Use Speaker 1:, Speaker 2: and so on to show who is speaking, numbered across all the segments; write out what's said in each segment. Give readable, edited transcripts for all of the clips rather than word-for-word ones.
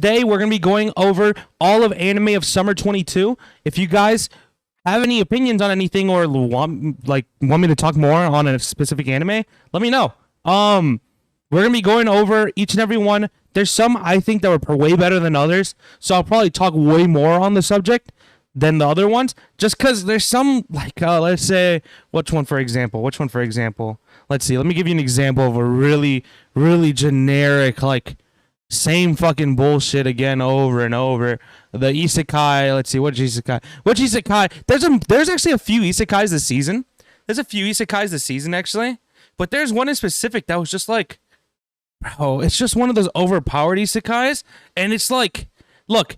Speaker 1: today we're going to be going over all of anime of summer 22. If you guys have any opinions on anything or want me to talk more on a specific anime, let me know. We're going to be going over each and every one. There's some I think that were way better than others, so I'll probably talk way more on the subject than the other ones, just because there's some, like, let's say, which one for example? Let's see, let me give you an example of a really, really generic, like, same fucking bullshit again over and over. The isekai, let's see, which isekai? There's actually a few isekais this season. Actually. But there's one in specific that was just like, bro, it's just one of those overpowered isekais. And it's like, look,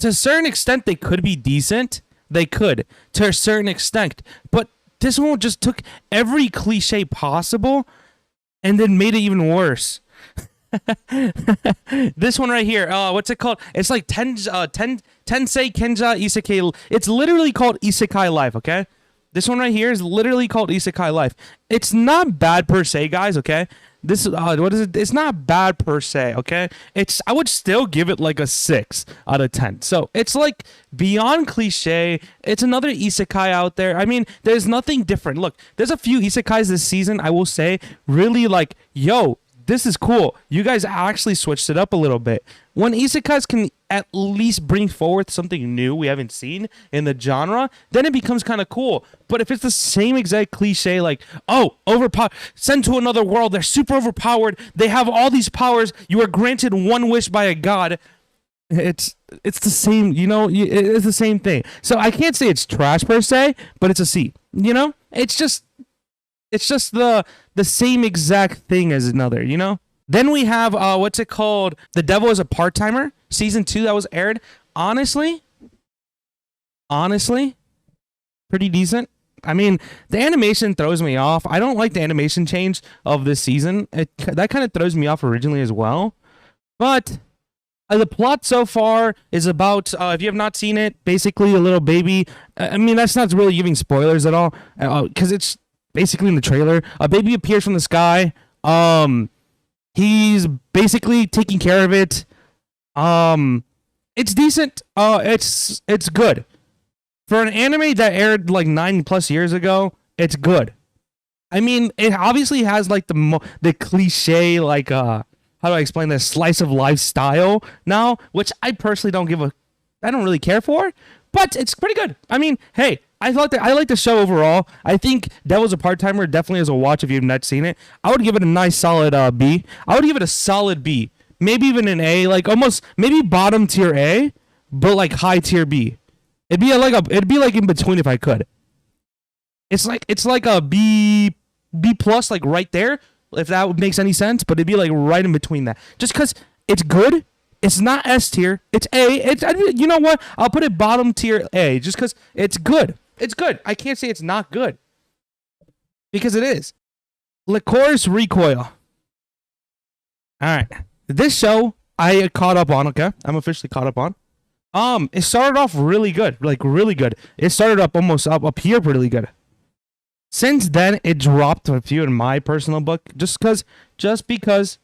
Speaker 1: to a certain extent, they could be decent. They could, to a certain extent. But this one just took every cliche possible and then made it even worse. This one right here, what's it called? It's like Tensei Kenja Isekai. It's literally called Isekai Life, okay? This one right here is literally called Isekai Life. It's not bad per se, guys, okay? This what is it? It's not bad per se, okay? I would still give it like a 6 out of 10. So it's like beyond cliche. It's another isekai out there. I mean, there's nothing different. Look, there's a few isekais this season, I will say, really like, yo, this is cool. You guys actually switched it up a little bit. When isekais can at least bring forth something new we haven't seen in the genre, then it becomes kind of cool. But if it's the same exact cliche, like, oh, overpowered, sent to another world, they're super overpowered, they have all these powers, you are granted one wish by a god, it's the same, you know, it's the same thing. So I can't say it's trash per se, but it's a C, you know? It's just the same exact thing as another, you know? Then we have, what's it called? The Devil is a Part-Timer, Season 2 that was aired. Honestly, pretty decent. I mean, the animation throws me off. I don't like the animation change of this season. That kind of throws me off originally as well. But the plot so far is about, if you have not seen it, basically a little baby. I mean, that's not really giving spoilers at all, because it's basically in the trailer. A baby appears from the sky. He's basically taking care of it. It's decent. It's good. For an anime that aired like 9+ years ago, it's good. I mean, it obviously has like the cliche, like, how do I explain this? Slice of life style now, which I personally I don't really care for, but it's pretty good. I mean, hey, I like the show overall. I think Devil's a Part-Timer definitely is a watch if you've not seen it. I would give it a nice solid B. I would give it a solid B. Maybe even an A, like almost maybe bottom tier A, but like high tier B. It'd be like in between if I could. It's like a B plus, like right there, if that makes any sense, but it'd be like right in between that. Just because it's good. It's not S tier. It's A. You know what? I'll put it bottom tier A just because it's good. It's good. I can't say it's not good. Because it is. Lycoris Recoil. Alright. This show, I caught up on, okay? I'm officially caught up on. It started off really good. Like, really good. It started up almost up here really good. Since then, it dropped a few in my personal book. Just because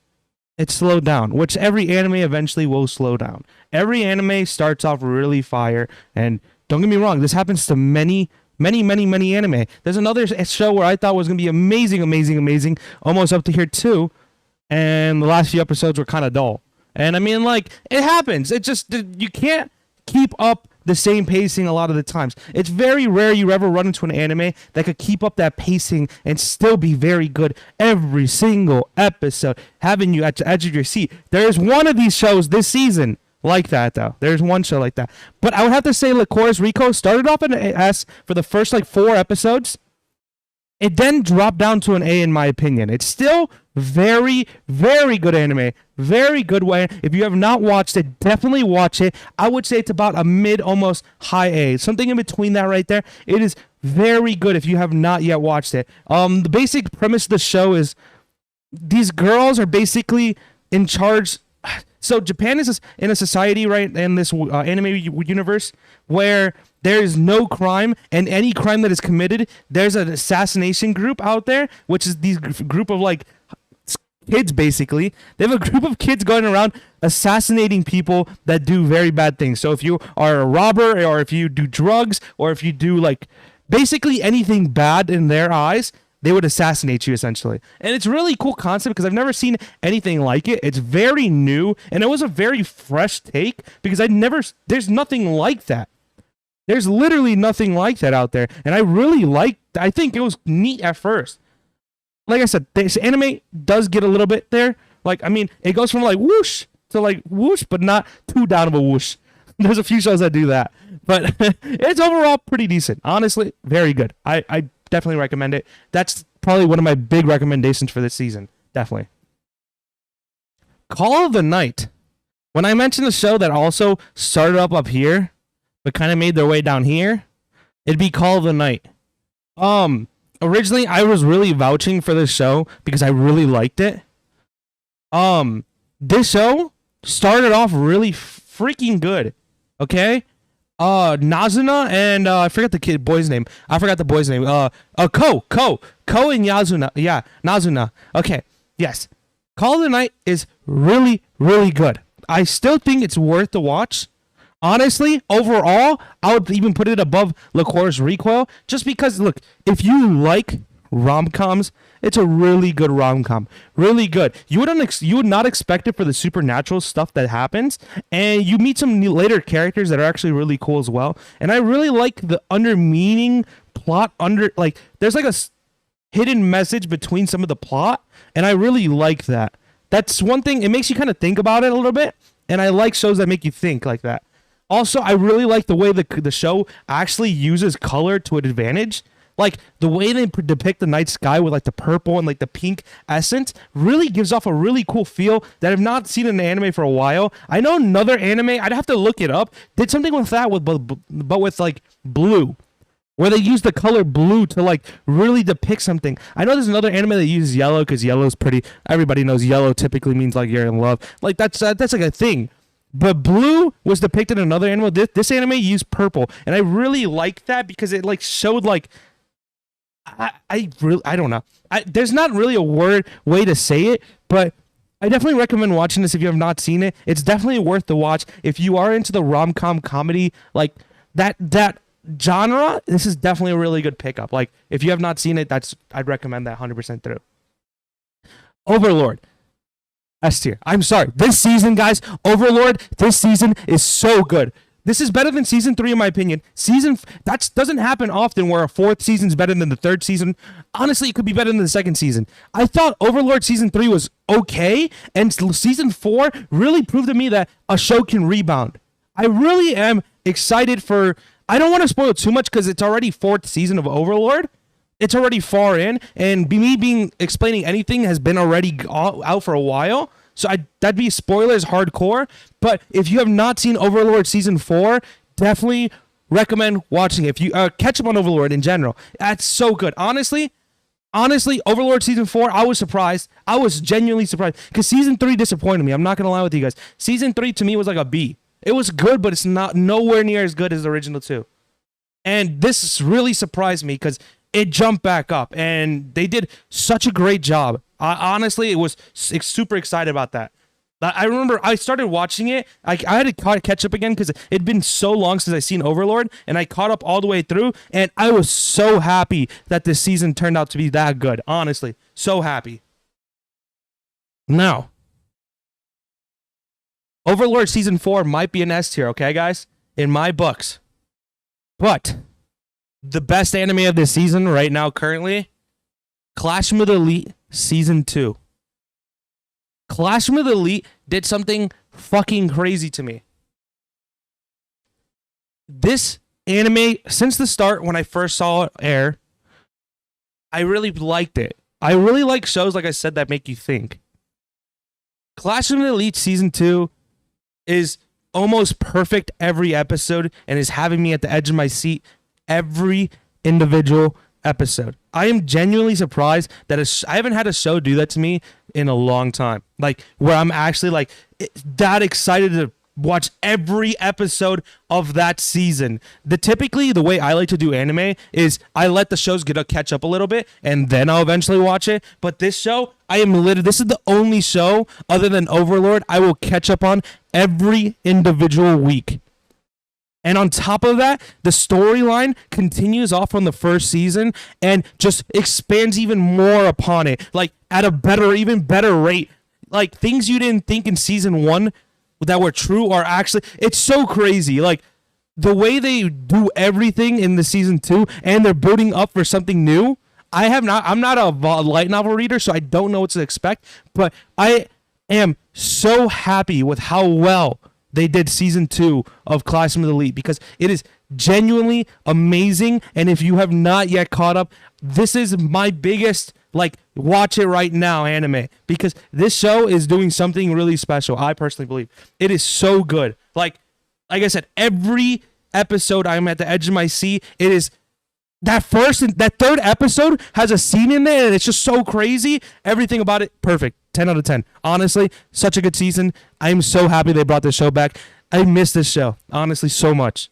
Speaker 1: it slowed down. Which every anime eventually will slow down. Every anime starts off really fire. And don't get me wrong, this happens to many anime. There's another show where I thought was going to be amazing, almost up to here too, and the last few episodes were kind of dull. And I mean, like, it happens. It just, you can't keep up the same pacing a lot of the times. It's very rare you ever run into an anime that could keep up that pacing and still be very good every single episode, having you at the edge of your seat. There's one of these shows this season like that, though. There's one show like that. But I would have to say Lycoris Recoil started off in an S for the first, like, 4 episodes. It then dropped down to an A, in my opinion. It's still very, very good anime. Very good way. If you have not watched it, definitely watch it. I would say it's about a mid, almost high A. Something in between that right there. It is very good if you have not yet watched it. The basic premise of the show is these girls are basically in charge. So Japan is in a society, right, in this anime universe where there is no crime, and any crime that is committed, there's an assassination group out there, which is these group of like kids, basically. They have a group of kids going around assassinating people that do very bad things. So if you are a robber, or if you do drugs, or if you do like basically anything bad in their eyes, they would assassinate you essentially. And it's really cool concept because I've never seen anything like it. It's very new, and it was a very fresh take because there's nothing like that. There's literally nothing like that out there. And I think it was neat at first. Like I said, this anime does get a little bit there. Like, I mean, it goes from like whoosh to like whoosh, but not too down of a whoosh. There's a few shows that do that. But it's overall pretty decent. Honestly, very good. I definitely recommend it. That's probably one of my big recommendations for this season. Definitely. Call of the Night. When I mentioned the show that also started up here, but kind of made their way down here, it'd be Call of the Night. Originally, I was really vouching for this show because I really liked it. This show started off really freaking good. Okay? Nazuna and I forgot the boy's name. Ko and Yazuna. Yeah, Nazuna. Okay. Yes. Call of the Night is really, really good. I still think it's worth the watch. Honestly, overall, I would even put it above Lycoris Recoil just because, look, if you like rom-coms, it's a really good rom-com. Really good. You would not expect it for the supernatural stuff that happens, and you meet some later characters that are actually really cool as well. And I really like the under-meaning plot there's like a hidden message between some of the plot, and I really like that. That's one thing. It makes you kind of think about it a little bit, and I like shows that make you think like that. Also, I really like the way the show actually uses color to an advantage. Like, the way they depict the night sky with, like, the purple and, like, the pink essence really gives off a really cool feel that I've not seen in an anime for a while. I know another anime, I'd have to look it up, did something with that, but with, like, blue. Where they use the color blue to, like, really depict something. I know there's another anime that uses yellow because yellow's pretty. Everybody knows yellow typically means, like, you're in love. Like, that's like, a thing. But blue was depicted in another anime. This anime used purple, and I really like that because it like showed like I don't know. There's not really a way to say it, but I definitely recommend watching this if you have not seen it. It's definitely worth the watch if you are into the rom-com comedy like that genre. This is definitely a really good pickup. Like if you have not seen it, I'd recommend that 100% through. Overlord. S tier. I'm sorry. This season, guys, Overlord, this season is so good. This is better than season 3 in my opinion. That doesn't happen often where a 4th season's better than the 3rd season. Honestly, it could be better than the 2nd season. I thought Overlord season 3 was okay, and season 4 really proved to me that a show can rebound. I really am excited for. I don't want to spoil too much because it's already 4th season of Overlord. It's already far in, and me explaining anything has been already out for a while. So that'd be spoilers hardcore. But if you have not seen Overlord season 4, definitely recommend watching it. If you catch up on Overlord in general, that's so good. Honestly, Overlord season 4, I was surprised. I was genuinely surprised because season 3 disappointed me. I'm not gonna lie with you guys. Season 3 to me was like a B. It was good, but it's not nowhere near as good as the original 2. And this really surprised me because it jumped back up, and they did such a great job. Honestly, it was super excited about that. I remember I started watching it. I had to catch up again because it'd been so long since I seen Overlord, and I caught up all the way through, and I was so happy that this season turned out to be that good. Honestly, so happy. Now, Overlord season 4 might be an S tier, okay, guys? In my books. But the best anime of this season right now currently, Clash of the Elite season 2. Clash of the Elite did something fucking crazy to me. This anime, since the start when I first saw it air, I really liked it. I really like shows, like I said, that make you think. Clash of the Elite season 2 is almost perfect every episode and is having me at the edge of my seat every individual episode. I am genuinely surprised that I haven't had a show do that to me in a long time. Like, where I'm actually like that excited to watch every episode of that season. Typically, the way I like to do anime is I let the shows catch up a little bit, and then I'll eventually watch it. But this show, this is the only show other than Overlord I will catch up on every individual week. And on top of that, the storyline continues off from the first season and just expands even more upon it, like at a even better rate. Like things you didn't think in season 1 that were true are actually, it's so crazy. Like the way they do everything in the season 2, and they're building up for something new. I'm not a light novel reader, so I don't know what to expect, but I am so happy with how well they did season 2 of Classroom of the Elite, because it is genuinely amazing. And if you have not yet caught up, this is my biggest, like, watch it right now anime, because this show is doing something really special. I personally believe it is so good. Like I said, every episode I'm at the edge of my seat. It is that third episode has a scene in there, and it's just so crazy. Everything about it, perfect. 10 out of 10. Honestly, such a good season. I'm so happy they brought this show back. I miss this show, honestly, so much.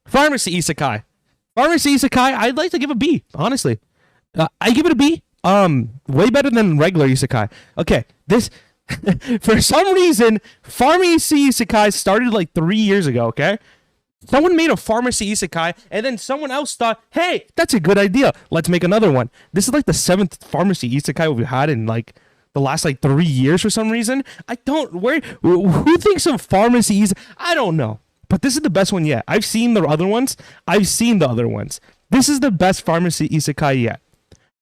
Speaker 1: Pharmacy Isekai. I'd like to give a B, honestly. I give it a B. Way better than regular Isekai. Okay, this for some reason, Pharmacy Isekai started like 3 years ago, okay? Someone made a Pharmacy Isekai, and then someone else thought, hey, that's a good idea. Let's make another one. This is like the 7th Pharmacy Isekai we've had in like the last like 3 years for some reason. Who thinks of Pharmacy Isekai? I don't know. But this is the best one yet. I've seen the other ones. This is the best Pharmacy Isekai yet.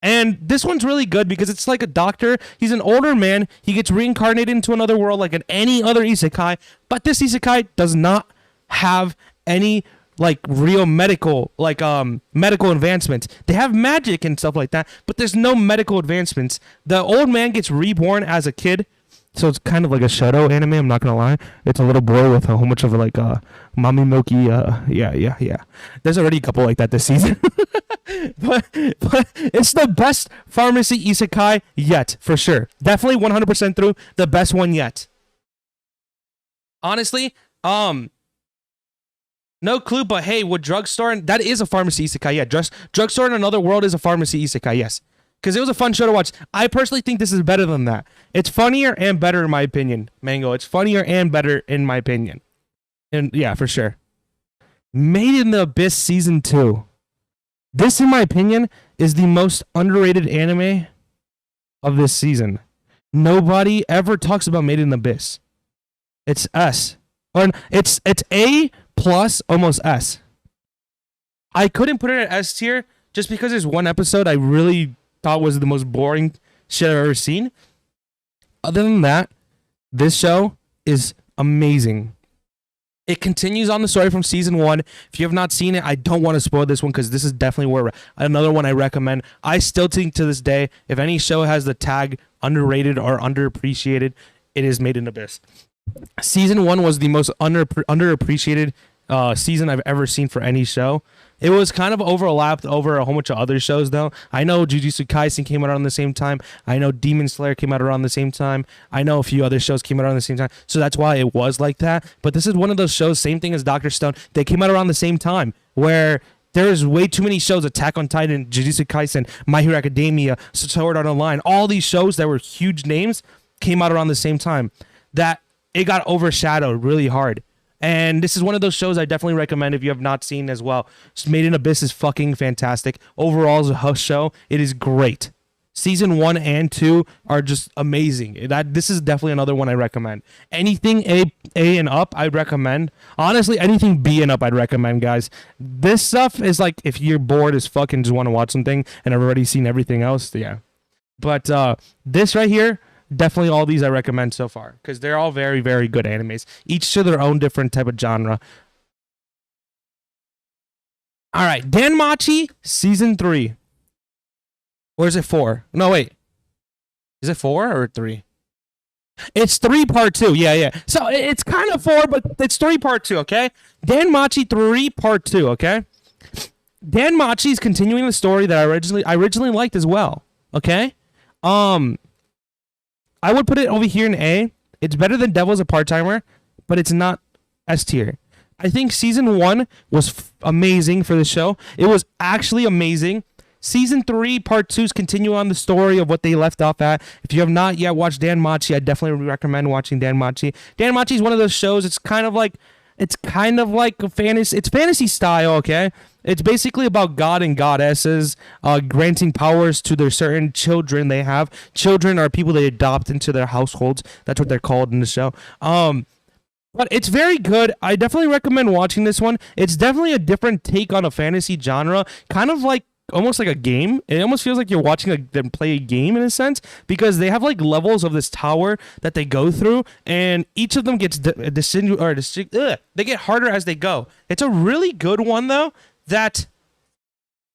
Speaker 1: And this one's really good because it's like a doctor. He's an older man. He gets reincarnated into another world like in any other Isekai. But this Isekai does not have any like real medical advancements. They have magic and stuff like that, but there's no medical advancements. The old man gets reborn as a kid, so it's kind of like a shadow anime. I'm not gonna lie, it's a little boy with a whole bunch of like mommy milky yeah. There's already a couple like that this season. but it's the best Pharmacy Isekai yet, for sure. Definitely 100% through the best one yet. Honestly, no clue, but hey, with Drugstore, that is a Pharmacy Isekai, yeah. Drugstore in Another World is a Pharmacy Isekai, yes. Because it was a fun show to watch. I personally think this is better than that. It's funnier and better in my opinion, Mango. It's funnier and better in my opinion. And yeah, for sure. Made in the Abyss Season 2. This, in my opinion, is the most underrated anime of this season. Nobody ever talks about Made in the Abyss. It's S. Or it's A plus almost S. I couldn't put it at S tier just because there's one episode I really thought was the most boring shit I've ever seen. Other than that, this show is amazing. It continues on the story from season 1. If you have not seen it, I don't want to spoil this one because this is definitely another one I recommend. I still think to this day, if any show has the tag underrated or underappreciated, it is Made in Abyss. Season 1 was the most underappreciated season I've ever seen for any show. It was kind of overlapped over a whole bunch of other shows, though. I know Jujutsu Kaisen came out around the same time. I know Demon Slayer came out around the same time. I know a few other shows came out around the same time. So that's why it was like that. But this is one of those shows, same thing as Dr. Stone. They came out around the same time, where there is way too many shows. Attack on Titan, Jujutsu Kaisen, My Hero Academia, Sword Art Online. All these shows that were huge names came out around the same time. That it got overshadowed really hard. And this is one of those shows I definitely recommend if you have not seen as well. Made in Abyss is fucking fantastic. Overall, as a host show, it is great. Season 1 and 2 are just amazing. This is definitely another one I recommend. Anything A and up, I'd recommend. Honestly, anything B and up, I'd recommend, guys. This stuff is like, if you're bored as fuck and just want to watch something and have already seen everything else, yeah. But this right here, definitely all these I recommend so far because they're all very, very good animes, each to their own different type of genre. All right, DanMachi Season 3. Or is it 4? No, wait. Is it 4 or 3? It's 3 part 2. Yeah. So it's kind of 4, but it's 3 part 2, okay? DanMachi 3 part 2, okay? DanMachi is continuing the story that I originally liked as well, okay? I would put it over here in A. It's better than Devil's a Part-Timer, but it's not S tier. I think season 1 was amazing for the show. It was actually amazing. Season 3, part 2s continue on the story of what they left off at. If you have not yet watched DanMachi, I definitely recommend watching DanMachi. DanMachi is one of those shows. It's kind of like a fantasy. It's fantasy style, okay? It's basically about god and goddesses granting powers to their certain children they have. Children are people they adopt into their households. That's what they're called in the show. But it's very good. I definitely recommend watching this one. It's definitely a different take on a fantasy genre, kind of like almost like a game. It almost feels like you're watching them play a game in a sense, because they have like levels of this tower that they go through, and each of them gets they get harder as they go. It's a really good one though that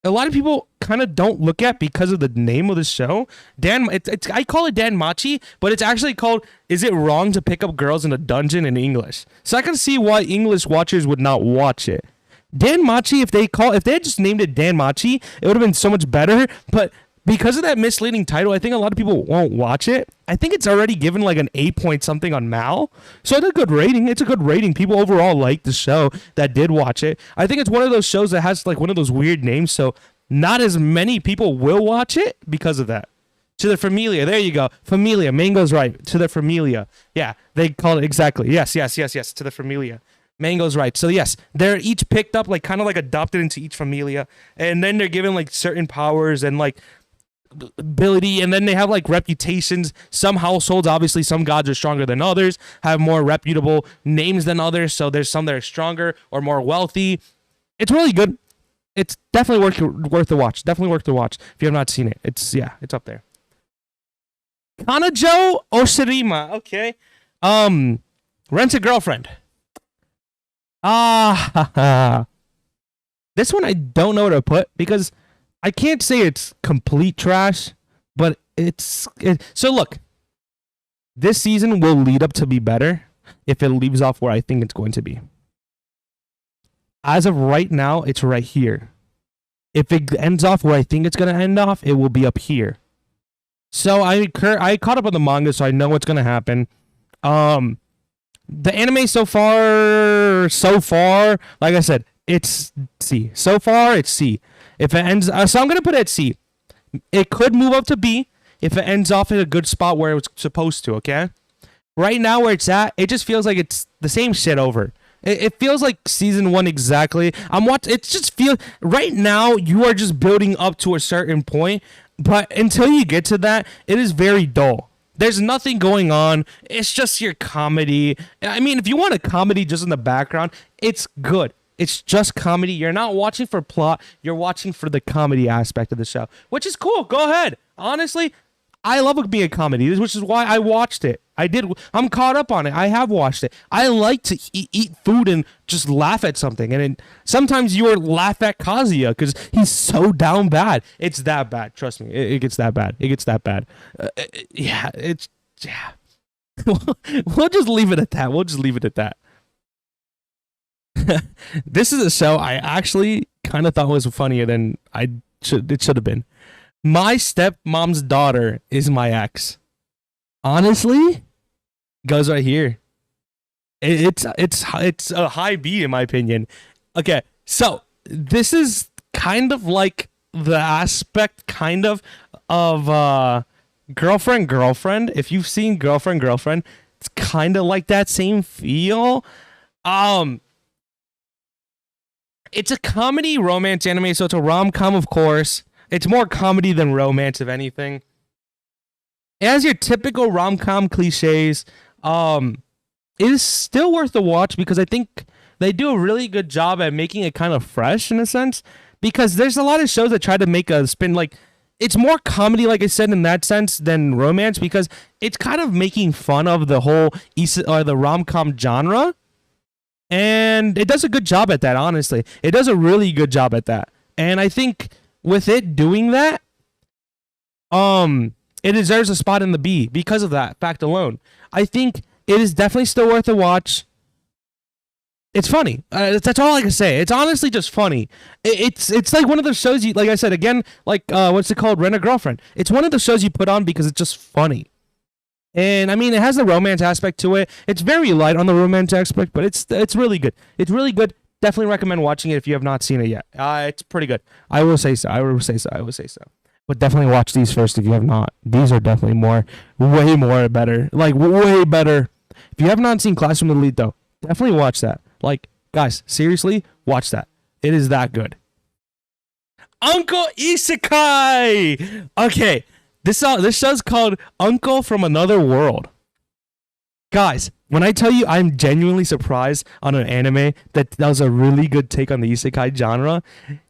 Speaker 1: a lot of people kind of don't look at because of the name of the show. I call it DanMachi, but it's actually called "Is It Wrong to Pick Up Girls in a Dungeon" in English. So I can see why English watchers would not watch it. DanMachi, if they had just named it DanMachi, it would have been so much better. But because of that misleading title, I think a lot of people won't watch it. I think it's already given like an 8 point something on Mal. So it's a good rating. It's a good rating. People overall like the show that did watch it. I think it's one of those shows that has like one of those weird names, so not as many people will watch it because of that. To the Familia. There you go. Familia. Mango's right. To the Familia. Yeah, they call it exactly. Yes. To the Familia. Mango's right. So yes, they're each picked up, like kind of like adopted into each Familia, and then they're given like certain powers and like ability, and then they have like reputations. Some households, obviously some gods are stronger than others, have more reputable names than others, so there's some that are stronger or more wealthy. It's really good. It's definitely worth the watch. Definitely worth the watch if you have not seen it. It's up there. Kanajo Oshirima. Okay. Rent a Girlfriend. This one I don't know where to put because I can't say it's complete trash, but so look, this season will lead up to be better if it leaves off where I think it's going to be. As of right now, it's right here. If it ends off where I think it's going to end off, it will be up here. So I caught up on the manga, so I know what's going to happen. The anime so far, like I said, it's C. So far, it's C. If it ends, so I'm gonna put it at C. It could move up to B if it ends off in a good spot where it was supposed to. Okay. Right now, where it's at, it just feels like it's the same shit over. It feels like season 1 exactly. It just feels right now you are just building up to a certain point, but until you get to that, it is very dull. There's nothing going on. It's just your comedy. I mean, if you want a comedy just in the background, it's good. It's just comedy. You're not watching for plot. You're watching for the comedy aspect of the show, which is cool. Go ahead. Honestly, I love it being a comedy, which is why I watched it. I'm caught up on it. I have watched it. I like to eat food and just laugh at something. And sometimes you laugh at Kazuya because he's so down bad. It's that bad. Trust me. It gets that bad. It gets that bad. Yeah. We'll just leave it at that. This is a show I actually kind of thought was funnier than it should have been. My Stepmom's Daughter is My Ex. Honestly, goes right here. It's a high B in my opinion. Okay, so this is kind of like the aspect of girlfriend. If you've seen girlfriend, it's kind of like that same feel. It's a comedy romance anime, so it's a rom-com, of course. It's more comedy than romance, if anything. It has your typical rom-com cliches. It is still worth the watch because I think they do a really good job at making it kind of fresh in a sense. Because there's a lot of shows that try to make a spin, like, it's more comedy, like I said, in that sense than romance because it's kind of making fun of the whole the rom-com genre. And it does a good job at that, honestly. It does a really good job at that. And I think with it doing that, it deserves a spot in the B because of that fact alone. I think it is definitely still worth a watch. It's funny. That's all I can say. It's honestly just funny. It's like one of those shows you, like I said, again, like, what's it called? Rent a Girlfriend. It's one of the shows you put on because it's just funny. And I mean, it has the romance aspect to it. It's very light on the romance aspect, but it's really good. It's really good. Definitely recommend watching it if you have not seen it yet. It's pretty good. I will say so. I will say so. But definitely watch these first if you have not. These are definitely way more better. Like, way better. If you have not seen Classroom Elite, though, definitely watch that. Like, guys, seriously, watch that. It is that good. Uncle Isekai! Okay, this show's called Uncle from Another World. Guys, when I tell you I'm genuinely surprised on an anime that does a really good take on the isekai genre,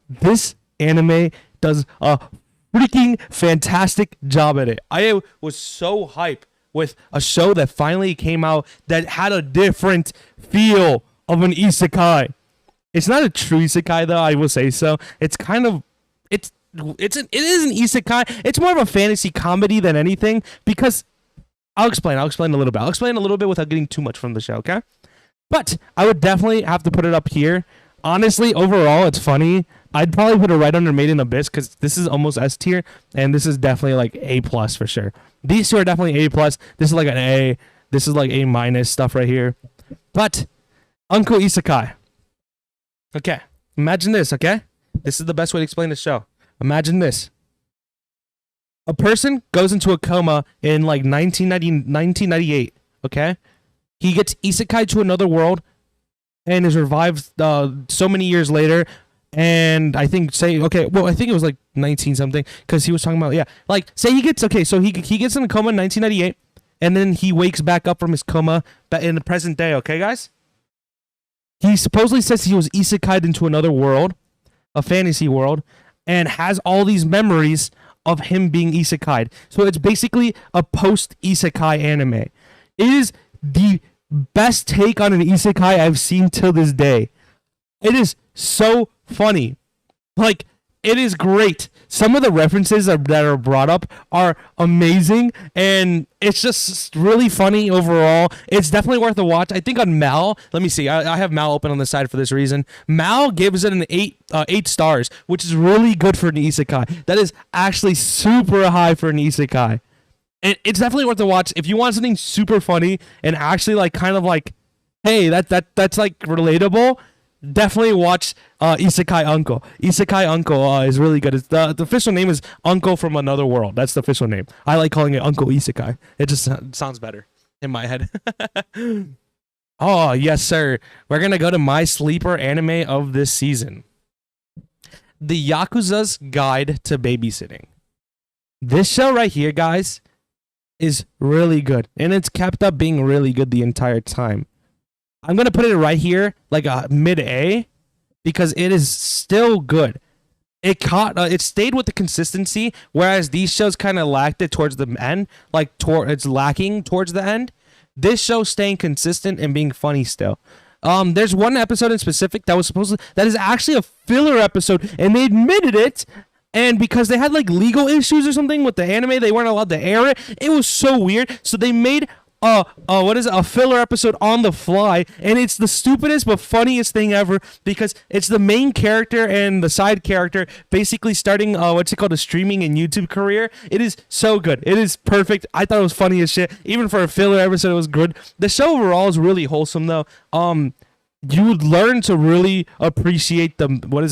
Speaker 1: this anime does a freaking fantastic job at it. I was so hyped with a show that finally came out that had a different feel of an isekai. It's not a true isekai though, I will say so. It's kind of it is an isekai. It's more of a fantasy comedy than anything because I'll explain a little bit. I'll explain a little bit without getting too much from the show, okay? But I would definitely have to put it up here. Honestly, overall, it's funny. I'd probably put it right under Maid in Abyss because this is almost S tier, and this is definitely like A plus for sure. These two are definitely A plus. This is like an A. This is like A minus stuff right here. But Uncle Isekai. Okay, imagine this. Okay, this is the best way to explain the show. Imagine this. A person goes into a coma in like 1998, okay? He gets isekai to another world and is revived so many years later. And I think, I think it was like 19 something because he was talking about, say he gets, so he gets in a coma in 1998 and then he wakes back up from his coma in the present day, okay, guys? He supposedly says he was isekai'd into another world, a fantasy world, and has all these memories of him being isekai'd. So it's basically a post-isekai anime. It is the best take on an isekai I've seen till this day. It is so funny. Like, it is great. Some of the references that are brought up are amazing, and it's just really funny overall. It's definitely worth a watch. I think on Mal, let me see. I have Mal open on the side for this reason. Mal gives it an 8 stars, which is really good for an isekai. That is actually super high for an isekai. It's definitely worth a watch. If you want something super funny and actually like kind of like, hey, that's like relatable, definitely watch Isekai Uncle. Isekai Uncle is really good. It's the official name is Uncle from Another World. That's the official name. I like calling it Uncle Isekai. It just sounds better in my head. Oh, yes, sir. We're going to go to my sleeper anime of this season. The Yakuza's Guide to Babysitting. This show right here, guys, is really good. And it's kept up being really good the entire time. I'm going to put it right here, like a mid-A, because it is still good. It stayed with the consistency, whereas these shows kind of lacked it towards the end, it's lacking towards the end. This show staying consistent and being funny still. There's one episode in specific that is actually a filler episode, and they admitted it. And because they had like legal issues or something with the anime, they weren't allowed to air it. It was so weird. So they made a filler episode on the fly, and it's the stupidest but funniest thing ever because it's the main character and the side character basically starting a streaming and YouTube career. It is so good. It is perfect. I thought it was funny as shit. Even for a filler episode, it was good. The show overall is really wholesome though. You would learn to really appreciate the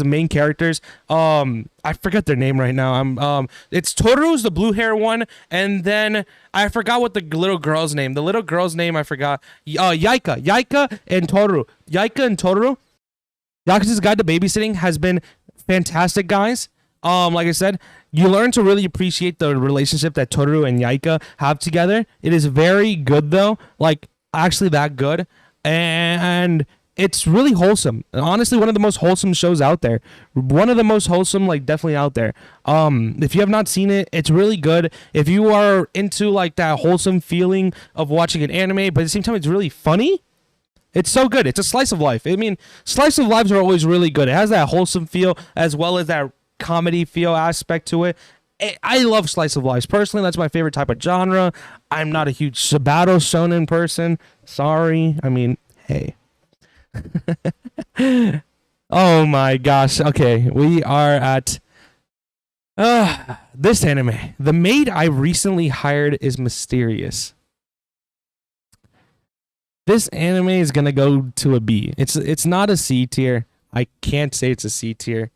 Speaker 1: main characters. I forgot their name right now. It's Toru's the blue hair one, and then I forgot what the little girl's name. The little girl's name I forgot. Yaika and Toru. Yakuza's Guide to Babysitting has been fantastic, guys. Like I said, you learn to really appreciate the relationship that Toru and Yaika have together. It is very good though, like actually that good, and it's really wholesome. Honestly, one of the most wholesome shows out there. One of the most wholesome, like, definitely out there. If you have not seen it, it's really good. If you are into, like, that wholesome feeling of watching an anime, but at the same time, it's really funny, it's so good. It's a slice of life. I mean, slice of lives are always really good. It has that wholesome feel as well as that comedy feel aspect to it. I love slice of lives. Personally, that's my favorite type of genre. I'm not a huge Sabato shonen person. Sorry. I mean, hey. Oh my gosh. Okay, we are at this anime. The maid I recently hired is mysterious. This anime is gonna go to a B. It's not a C tier. I can't say it's a C tier.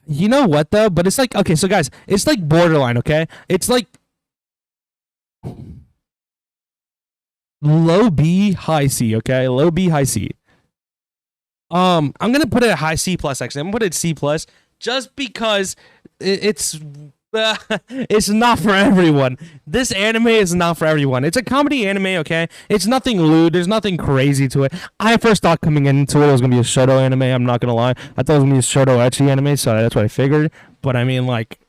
Speaker 1: You know what though? But it's like, okay, so guys, it's like borderline, okay? It's like low B, high C, okay? Low B, high C. I'm gonna put it at high C plus actually. I'm gonna put it at C plus just because it's it's not for everyone. This anime is not for everyone. It's a comedy anime, okay? It's nothing lewd. There's nothing crazy to it. I first thought coming into it was gonna be a shoto anime. I'm not gonna lie. I thought it was gonna be a shoto ecchi anime, so that's what I figured. But I mean, like,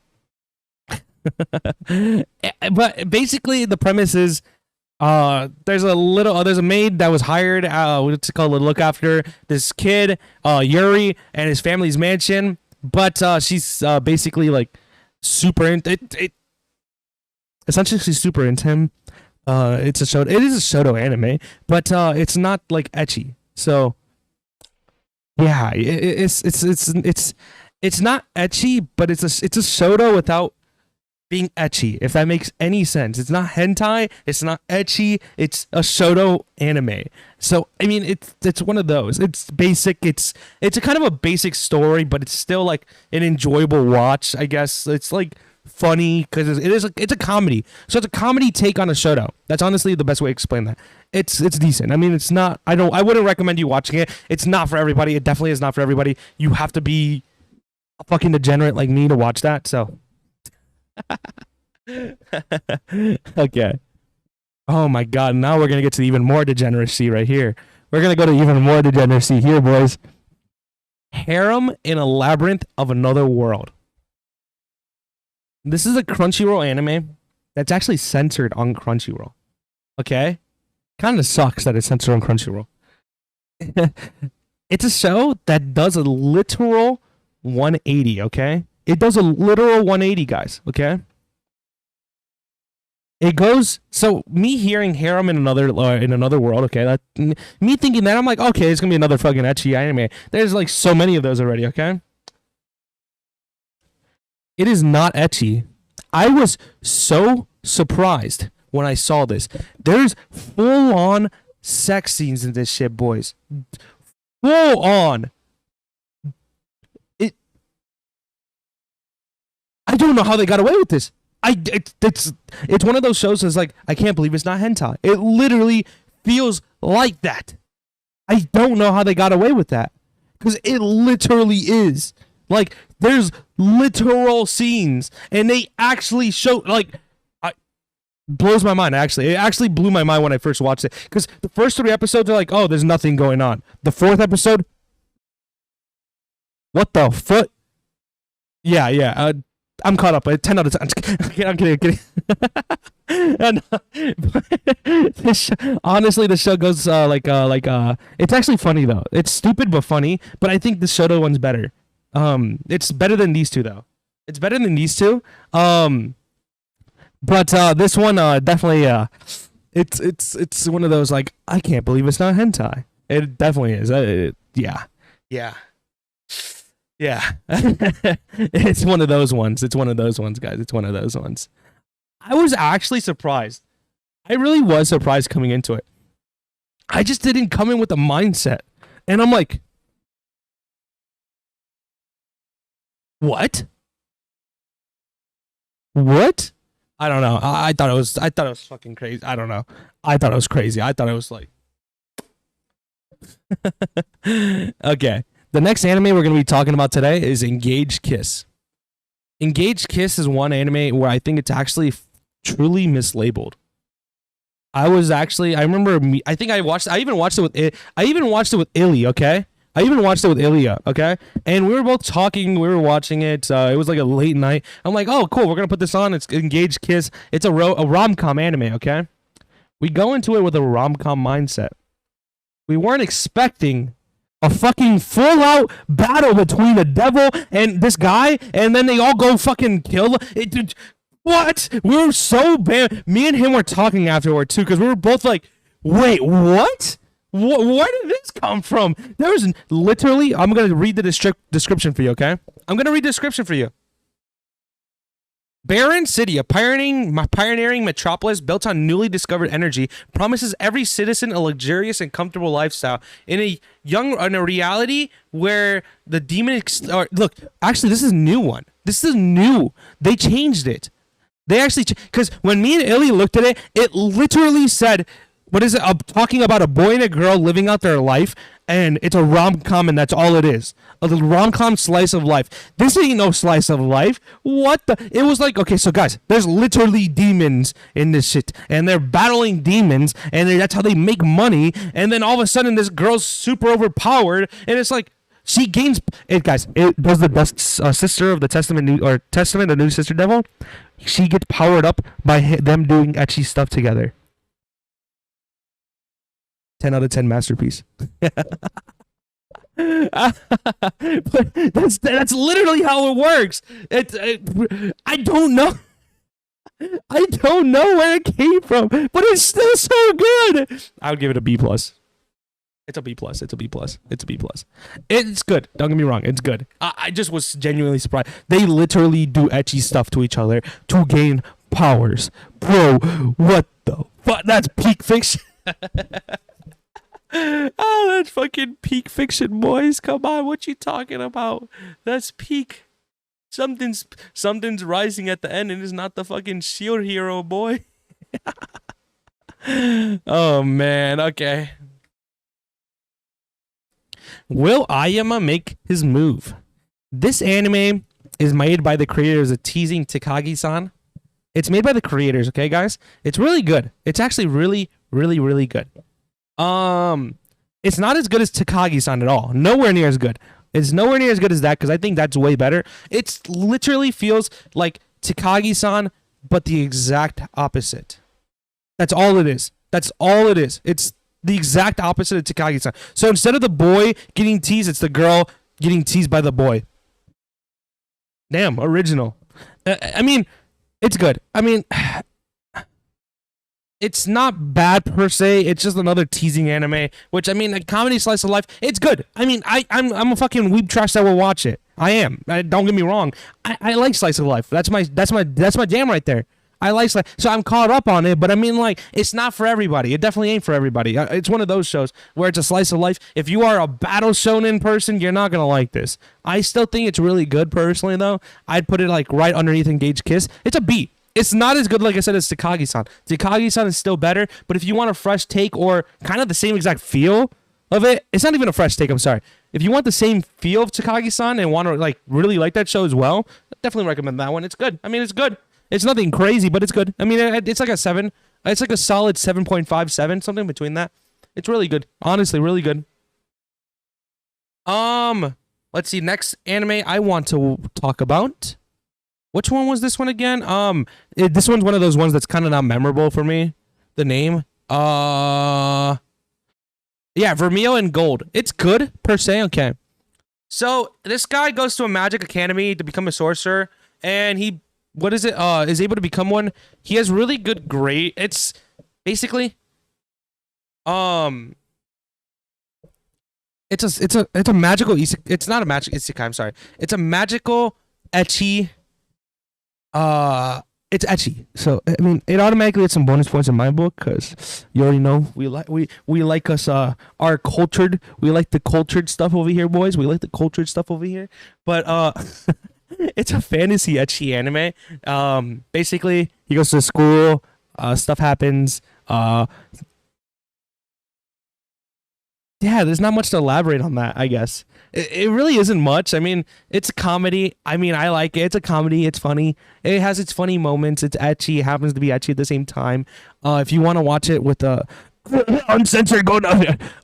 Speaker 1: but basically the premise is, there's a maid that was hired, what's it called, to look after this kid, Yuri, and his family's mansion. But she's basically like super into it. Essentially, she's super into him. It is a shoto anime, but it's not like ecchi. So yeah, it's not ecchi, but it's a shoto without being ecchi, if that makes any sense. It's not hentai, it's not ecchi, it's a shoto anime. So I mean, it's one of those. It's basic. It's a kind of a basic story, but it's still like an enjoyable watch, I guess. It's like funny because it's a comedy. So it's a comedy take on a shoto. That's honestly the best way to explain that. It's decent. I mean, it's not. I wouldn't recommend you watching it. It's not for everybody. It definitely is not for everybody. You have to be a fucking degenerate like me to watch that. So. Okay. Oh my god, now we're gonna get to even more degeneracy right here. We're gonna go to even more degeneracy here, boys. Harem in a Labyrinth of Another World. This is a Crunchyroll anime that's actually censored on Crunchyroll. Okay? Kind of sucks that it's censored on Crunchyroll. It's a show that does a literal 180, okay? It does a literal 180, guys, okay? It goes, so me hearing Harem in another world, okay? Me thinking that, I'm like, okay, it's gonna be another fucking ecchi anime. There's like so many of those already, okay? It is not ecchi. I was so surprised when I saw this. There's full-on sex scenes in this shit, boys. Full on. I don't know how they got away with this. It's one of those shows that's like, I can't believe it's not hentai. It literally feels like that. I don't know how they got away with that. Because it literally is. Like, there's literal scenes. And they actually show, like, blows my mind, actually. It actually blew my mind when I first watched it. Because the first 3 episodes are like, oh, there's nothing going on. The 4th episode, what the foot? Yeah. I'm caught up. 10 out of 10. I'm kidding. And, honestly, the show goes it's actually funny though. It's stupid but funny. But I think the shoto one's better. It's better than these two though. It's better than these two. But this one definitely it's one of those like, I can't believe it's not hentai. It definitely is. Yeah. It's one of those ones. It's one of those ones, guys. It's one of those ones. I was actually surprised. I really was surprised coming into it. I just didn't come in with a mindset. And I'm like, what? What? I don't know. I thought it was fucking crazy. I don't know. I thought it was crazy. I thought it was like okay. The next anime we're going to be talking about today is Engage Kiss. Engage Kiss is one anime where I think it's actually truly mislabeled. I even watched it with Illy, okay? I even watched it with Ilya, okay? And we were both talking, we were watching it. It was like a late night. I'm like, oh, cool, we're going to put this on. It's Engage Kiss. It's a rom-com anime, okay? We go into it with a rom-com mindset. We weren't expecting a fucking full-out battle between the devil and this guy, and then they all go fucking kill it. What? We were so bad. Me and him were talking afterward, too, because we were both like, wait, what? Where did this come from? There was literally, I'm going to read the description for you, okay? I'm going to read the description for you. Barren City, a pioneering metropolis built on newly discovered energy, promises every citizen a luxurious and comfortable lifestyle. In a reality where the demon look, actually, this is a new one. This is new. They changed it. They actually, because when me and Illy looked at it, it literally said, what is it? Talking about a boy and a girl living out their life, and it's a rom-com, and that's all it is. A little rom-com slice of life. This ain't no slice of life. What the? It was like, okay, so guys, there's literally demons in this shit, and they're battling demons, and that's how they make money, and then all of a sudden, this girl's super overpowered, and it's like, she gains it, guys. It does the best sister of the Testament, the new sister devil. She gets powered up by them doing ecchi stuff together. 10 out of 10 masterpiece. But that's literally how it works. I don't know. I don't know where it came from, but it's still so good. I would give it a B plus. It's a B plus. It's a B plus. It's a B plus. It's good. Don't get me wrong. It's good. I just was genuinely surprised. They literally do ecchi stuff to each other to gain powers. Bro, what the fuck? That's peak fiction. Oh, that's fucking peak fiction, boys. Come on, what you talking about? That's peak. Something's rising at the end, and it's not the fucking shield hero, boy. Oh man, okay. Will Ayuma make his move? This anime is made by the creators of Teasing Takagi-san. It's made by the creators, okay, guys? It's really good. It's actually really, really, really good. It's not as good as Takagi-san at all. Nowhere near as good. It's nowhere near as good as that because I think that's way better. It literally feels like Takagi-san, but the exact opposite. That's all it is. That's all it is. It's the exact opposite of Takagi-san. So instead of the boy getting teased, it's the girl getting teased by the boy. Damn, original. I mean, it's good. I mean, it's not bad per se. It's just another teasing anime, which I mean, a comedy slice of life. It's good. I mean, I'm a fucking weeb trash that will watch it. I am. Don't get me wrong. I like slice of life. That's my jam right there. I like slice. So I'm caught up on it, but I mean, like, it's not for everybody. It definitely ain't for everybody. It's one of those shows where it's a slice of life. If you are a battle shonen person, you're not gonna like this. I still think it's really good personally, though. I'd put it like right underneath Engage Kiss. It's a B. It's not as good, like I said, as Takagi-san. Takagi-san is still better, but if you want a fresh take or kind of the same exact feel of it, it's not even a fresh take, I'm sorry. If you want the same feel of Takagi-san and want to like really like that show as well, I definitely recommend that one. It's good. I mean, it's good. It's nothing crazy, but it's good. I mean, it's like a 7. It's like a solid 7.57, something between that. It's really good. Honestly, really good. Let's see. Next anime I want to talk about. Which one was this one again? This one's one of those ones that's kind of not memorable for me. The name. Yeah, Vermil and Gold. It's good per se. Okay. So this guy goes to a magic academy to become a sorcerer, and he, is able to become one. He has really good grade. It's basically, it's a magical isekai. It's not a magic isekai. I'm sorry. It's a magical ecchi. It's ecchi, so I mean, it automatically gets some bonus points in my book because you already know we like us our cultured. We like the cultured stuff over here, boys. We like the cultured stuff over here. But it's a fantasy ecchi anime. Basically, he goes to school. Stuff happens. Yeah, there's not much to elaborate on that, I guess. It really isn't much. I mean, it's a comedy. I mean, I like it. It's a comedy. It's funny. It has its funny moments. It's ecchi. It happens to be ecchi at the same time. If you want to watch it with a uncensored, go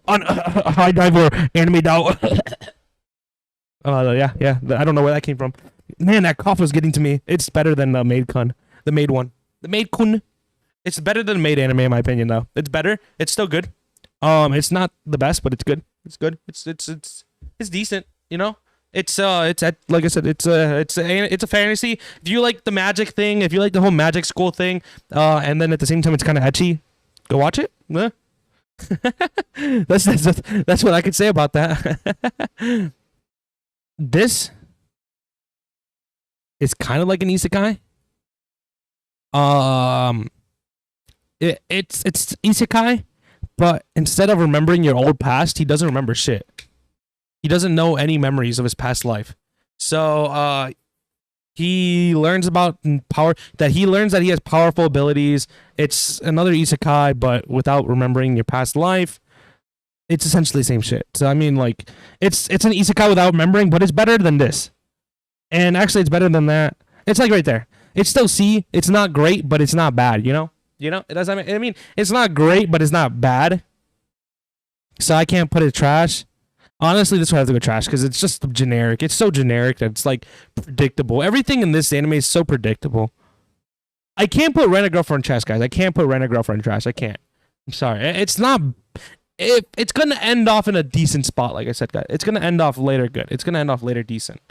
Speaker 1: on high dive or anime doll. Yeah. I don't know where that came from. Man, that cough was getting to me. It's better than the Maid Kun. The Maid one. The Maid Kun. It's better than Maid Anime, in my opinion, though. It's better. It's still good. It's not the best, but it's good. It's good. It's decent. You know. It's like I said, it's a fantasy. If you like the magic thing, if you like the whole magic school thing, and then at the same time it's kind of ecchi, go watch it. That's what I could say about that. This is kind of like an isekai. Um, it's isekai, but instead of remembering your old past, he doesn't remember shit. He doesn't know any memories of his past life. So he learns about power. He learns that he has powerful abilities. It's another isekai, but without remembering your past life. It's essentially the same shit. So I mean, like, it's an isekai without remembering, but it's better than this. And actually, it's better than that. It's like right there. It's still C. It's not great, but it's not bad. You know. It does. I mean, it's not great, but it's not bad. So I can't put it trash. Honestly, this one has to go trash because it's just generic. It's so generic that it's like predictable. Everything in this anime is so predictable. I can't put Rent a Girlfriend trash, guys. I can't put Rent a Girlfriend trash. I can't. I'm sorry. It's not. It's gonna end off in a decent spot, like I said, guys. It's gonna end off later good. It's gonna end off later decent.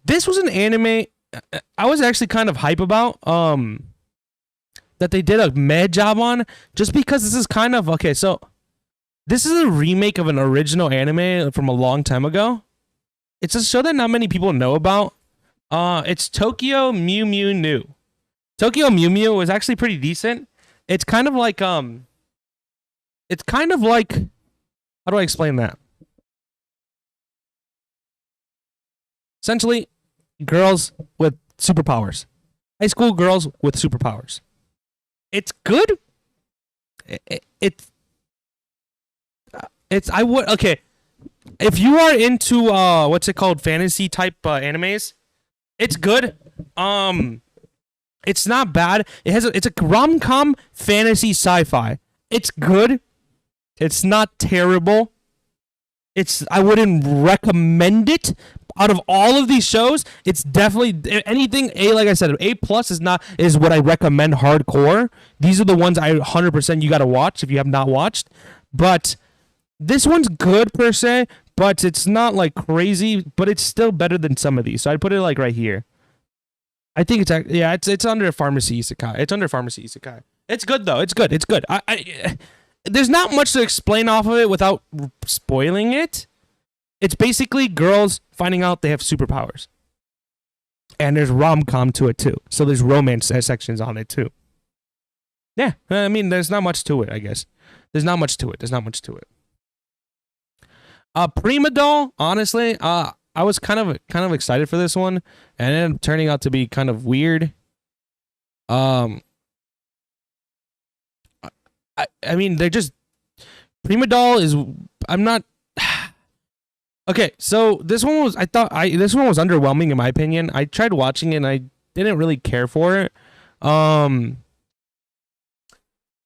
Speaker 1: This was an anime I was actually kind of hype about. That they did a mad job on, just because this is kind of okay. So this is a remake of an original anime from a long time ago. It's a show that not many people know about. It's Tokyo Mew Mew New. Tokyo Mew Mew was actually pretty decent. It's kind of like how do I explain that? Essentially, girls with superpowers. High school girls with superpowers. It's good. It's I would okay. If you are into what's it called, fantasy type animes, it's good. It's not bad. It's a rom-com fantasy sci-fi. It's good. It's not terrible. I wouldn't recommend it. Out of all of these shows, it's definitely anything A. Like I said, A+ is what I recommend hardcore. These are the ones I 100% you got to watch if you have not watched. But this one's good per se, but it's not like crazy. But it's still better than some of these. So I'd put it like right here. I think it's under pharmacy isekai. It's under pharmacy isekai. It's good though. It's good. It's good. There's not much to explain off of it without spoiling it. It's basically girls finding out they have superpowers. And there's rom-com to it too. So there's romance sections on it too. Yeah, I mean, there's not much to it, I guess. There's not much to it. Prima Doll, honestly, I was kind of excited for this one, and it ended up turning out to be kind of weird. I mean, they're just Prima Doll is. I'm not. Okay, so this one was. This one was underwhelming in my opinion. I tried watching it and I didn't really care for it.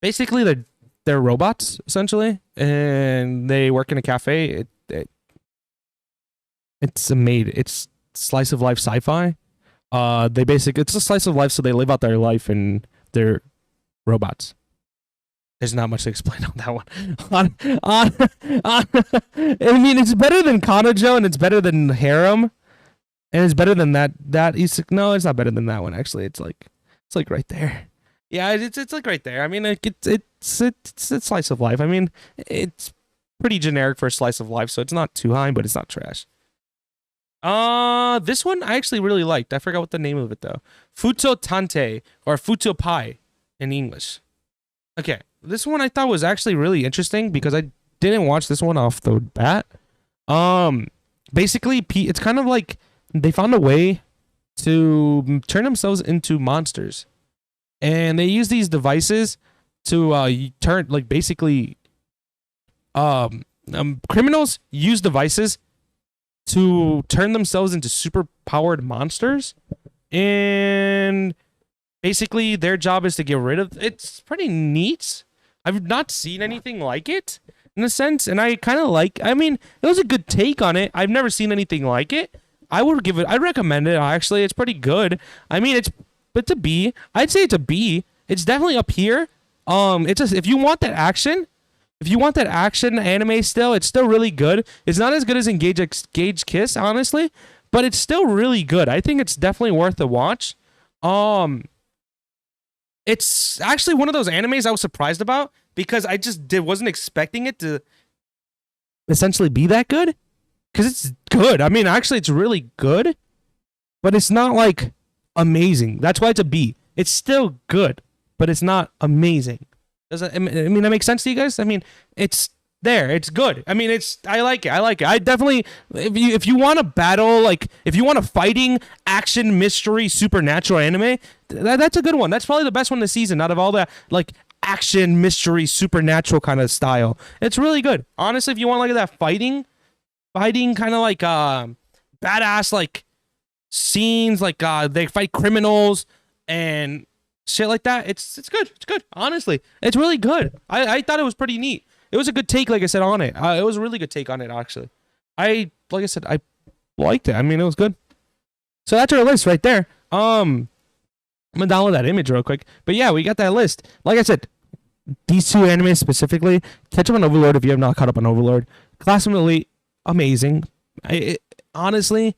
Speaker 1: Basically, they're robots essentially, and they work in a cafe. It's slice of life sci-fi. It's a slice of life, so they live out their life and they're robots. There's not much to explain on that one. I mean, it's better than Kanojo and it's better than Harem, and it's better than that. No, it's not better than that one. Actually, it's like right there. Yeah, it's like right there. I mean, it's slice of life. I mean, it's pretty generic for a slice of life, so it's not too high, but it's not trash. This one I actually really liked. I forgot what the name of it though. Fuuto Tante or Fuuto PI in English. Okay, this one I thought was actually really interesting because I didn't watch this one off the bat. Basically, it's kind of like they found a way to turn themselves into monsters, and they use these devices to turn, like, basically, criminals use devices to turn themselves into super powered monsters, and basically their job is to get rid of. It's pretty neat. I've not seen anything like it in a sense, and I kind of like. I mean, it was a good take on it. I've never seen anything like it. I'd recommend it. Actually, it's pretty good. I mean, it's a B. I'd say it's a B. It's definitely up here. If you want that action. If you want that action anime still, it's still really good. It's not as good as Engage Kiss, honestly, but it's still really good. I think it's definitely worth a watch. It's actually one of those animes I was surprised about because I just wasn't expecting it to essentially be that good. Because it's good. I mean, actually, it's really good, but it's not like amazing. That's why it's a B. It's still good, but it's not amazing. Does that, I mean that makes sense to you guys? I mean, it's there. It's good. I mean, I like it. I like it. I definitely if you want a battle, like if you want a fighting action mystery supernatural anime, that's a good one. That's probably the best one this season out of all the like action mystery supernatural kind of style. It's really good. Honestly, if you want like that fighting kind of like badass like scenes like they fight criminals and shit like that, it's good. It's good. Honestly, it's really good. I thought it was pretty neat. It was a good take, like I said, on it. It was a really good take on it, actually. Like I said, I liked it. I mean, it was good. So that's our list right there. I'm gonna download that image real quick. But yeah, we got that list. Like I said, these two animes specifically, catch up on Overlord if you have not caught up on Overlord. Classroom Elite, amazing. Honestly,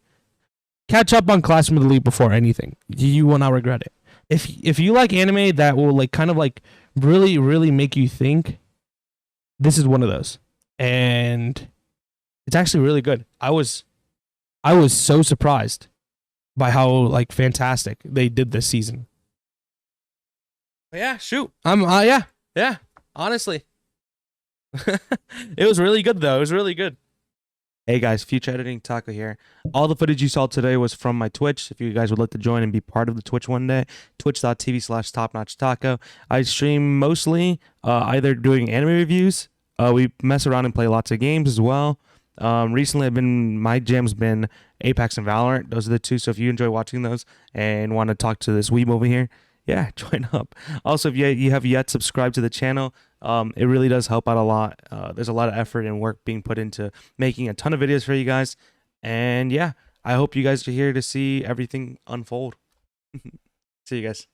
Speaker 1: catch up on Classroom Elite before anything. You will not regret it. If you like anime that will like kind of like really, really make you think, this is one of those. And it's actually really good. I was so surprised by how like fantastic they did this season. But yeah, shoot. Yeah. Honestly. It was really good though. It was really good. Hey guys, Future Editing Taco here. All the footage you saw today was from my Twitch. If you guys would like to join and be part of the Twitch one day, twitch.tv/topnotchtaco. I stream mostly either doing anime reviews. We mess around and play lots of games as well. Recently, my jam's been Apex and Valorant. Those are the two. So if you enjoy watching those and want to talk to this weeb over here, yeah, join up. Also, if you have yet subscribed to the channel, it really does help out a lot. There's a lot of effort and work being put into making a ton of videos for you guys. And yeah, I hope you guys are here to see everything unfold. See you guys.